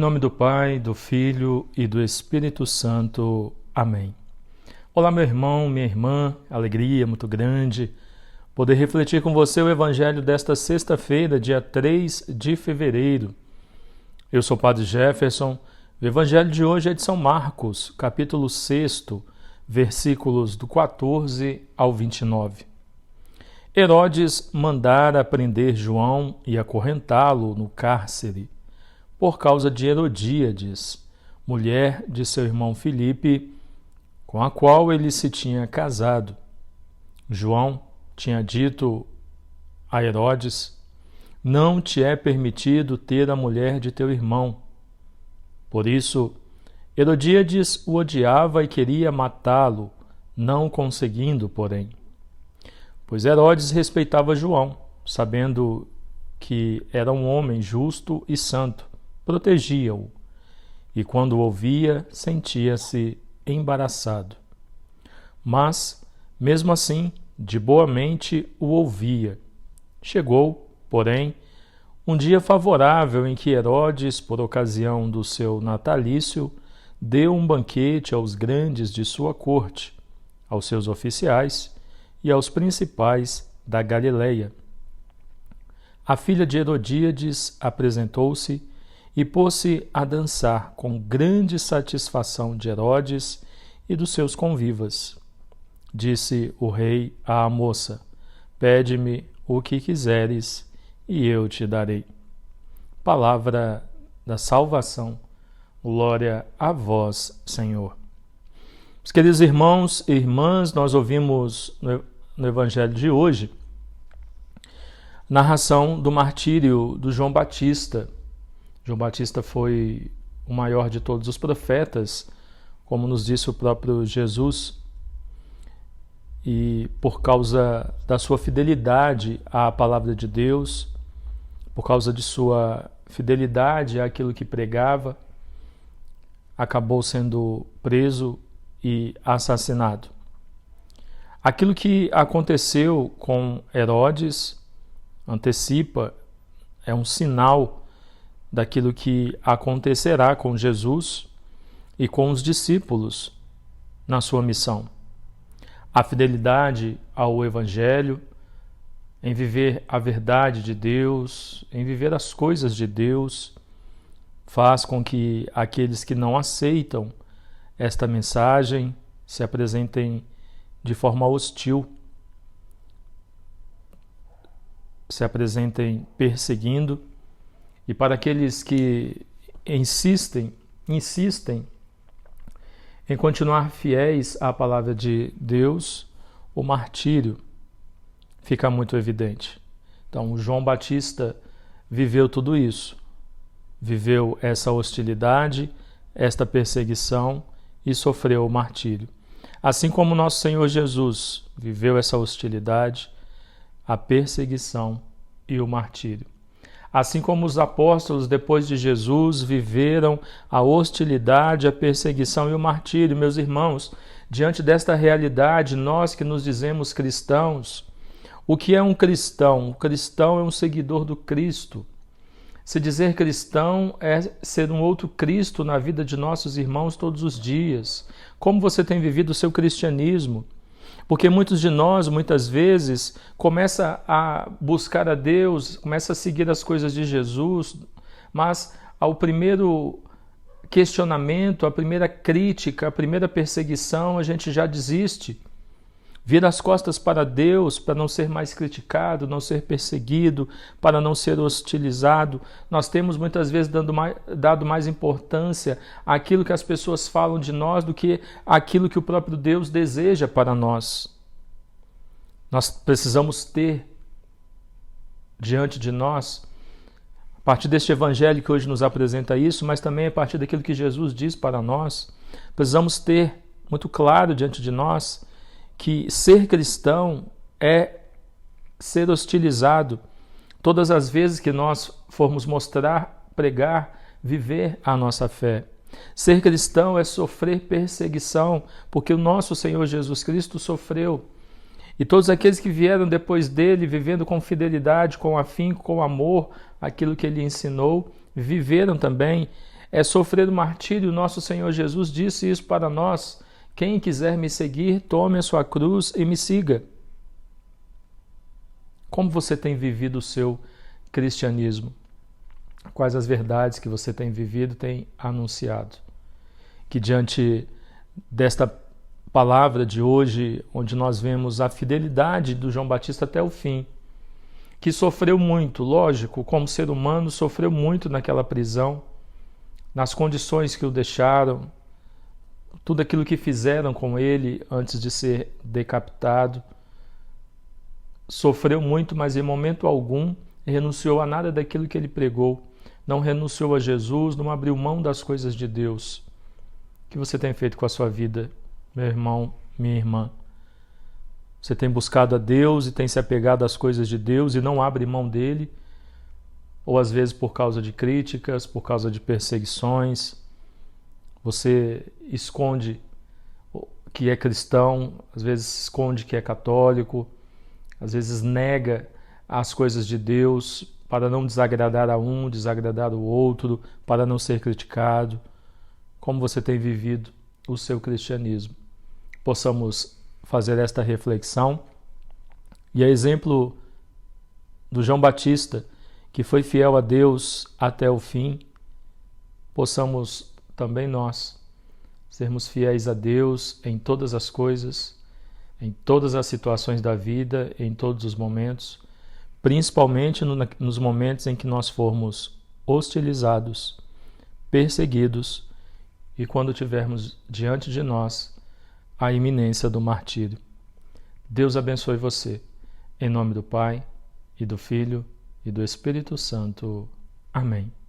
nome do Pai, do Filho e do Espírito Santo. Amém. Olá, meu irmão, minha irmã, alegria muito grande poder refletir com você o Evangelho desta sexta-feira, dia 3 de fevereiro. Eu sou o Padre Jefferson. O Evangelho de hoje é de São Marcos, capítulo 6, versículos do 14 ao 29. Herodes mandara prender João e acorrentá-lo no cárcere, por causa de Herodíades, mulher de seu irmão Filipe, com a qual ele se tinha casado. João tinha dito a Herodes: não te é permitido ter a mulher de teu irmão. Por isso, Herodíades o odiava e queria matá-lo, não conseguindo, porém. Pois Herodes respeitava João, sabendo que era um homem justo e santo, protegia-o, e quando o ouvia, sentia-se embaraçado. Mas, mesmo assim, de boa mente o ouvia. Chegou, porém, um dia favorável em que Herodes, por ocasião do seu natalício, deu um banquete aos grandes de sua corte, aos seus oficiais e aos principais da Galileia. A filha de Herodíades apresentou-se e pôs-se a dançar com grande satisfação de Herodes e dos seus convivas. Disse o rei à moça: pede-me o que quiseres e eu te darei. Palavra da salvação. Glória a vós, Senhor. Meus queridos irmãos e irmãs, nós ouvimos no Evangelho de hoje narração do martírio do João Batista. João Batista foi o maior de todos os profetas, como nos disse o próprio Jesus, e por causa da sua fidelidade à palavra de Deus, por causa de sua fidelidade àquilo que pregava, acabou sendo preso e assassinado. Aquilo que aconteceu com Herodes antecipa, é um sinal daquilo que acontecerá com Jesus e com os discípulos na sua missão. A fidelidade ao Evangelho, em viver a verdade de Deus, em viver as coisas de Deus, faz com que aqueles que não aceitam esta mensagem se apresentem de forma hostil, se apresentem perseguindo. E para aqueles que insistem em continuar fiéis à palavra de Deus, o martírio fica muito evidente. Então, João Batista viveu tudo isso. Viveu essa hostilidade, esta perseguição e sofreu o martírio. Assim como nosso Senhor Jesus viveu essa hostilidade, a perseguição e o martírio. Assim como os apóstolos, depois de Jesus, viveram a hostilidade, a perseguição e o martírio. Meus irmãos, diante desta realidade, nós que nos dizemos cristãos, o que é um cristão? O cristão é um seguidor do Cristo. Se dizer cristão é ser um outro Cristo na vida de nossos irmãos todos os dias. Como você tem vivido o seu cristianismo? Porque muitos de nós, muitas vezes, começa a buscar a Deus, começa a seguir as coisas de Jesus, mas ao primeiro questionamento, a primeira crítica, a primeira perseguição, a gente já desiste. Vira as costas para Deus para não ser mais criticado, não ser perseguido, para não ser hostilizado. Nós temos muitas vezes dado mais importância àquilo que as pessoas falam de nós do que àquilo que o próprio Deus deseja para nós. Nós precisamos ter diante de nós, a partir deste Evangelho que hoje nos apresenta isso, mas também a partir daquilo que Jesus diz para nós, precisamos ter muito claro diante de nós que ser cristão é ser hostilizado todas as vezes que nós formos mostrar, pregar, viver a nossa fé. Ser cristão é sofrer perseguição, porque o nosso Senhor Jesus Cristo sofreu. E todos aqueles que vieram depois dele, vivendo com fidelidade, com afinco, com amor, aquilo que ele ensinou, viveram também é sofrer o martírio. Nosso Senhor Jesus disse isso para nós: quem quiser me seguir, tome a sua cruz e me siga. Como você tem vivido o seu cristianismo? Quais as verdades que você tem vivido, tem anunciado? Que diante desta palavra de hoje, onde nós vemos a fidelidade do João Batista até o fim, que sofreu muito, lógico, como ser humano, sofreu muito naquela prisão, nas condições que o deixaram, tudo aquilo que fizeram com ele antes de ser decapitado. Sofreu muito, mas em momento algum renunciou a nada daquilo que ele pregou. Não renunciou a Jesus, não abriu mão das coisas de Deus. O que você tem feito com a sua vida, meu irmão, minha irmã? Você tem buscado a Deus e tem se apegado às coisas de Deus e não abre mão dele? Ou às vezes por causa de críticas, por causa de perseguições, você esconde que é cristão, às vezes esconde que é católico, às vezes nega as coisas de Deus para não desagradar a um, desagradar o outro, para não ser criticado. Como você tem vivido o seu cristianismo? Possamos fazer esta reflexão e a exemplo do João Batista, que foi fiel a Deus até o fim, possamos também nós sermos fiéis a Deus em todas as coisas, em todas as situações da vida, em todos os momentos, principalmente nos momentos em que nós formos hostilizados, perseguidos e quando tivermos diante de nós a iminência do martírio. Deus abençoe você. Em nome do Pai, e do Filho, e do Espírito Santo. Amém.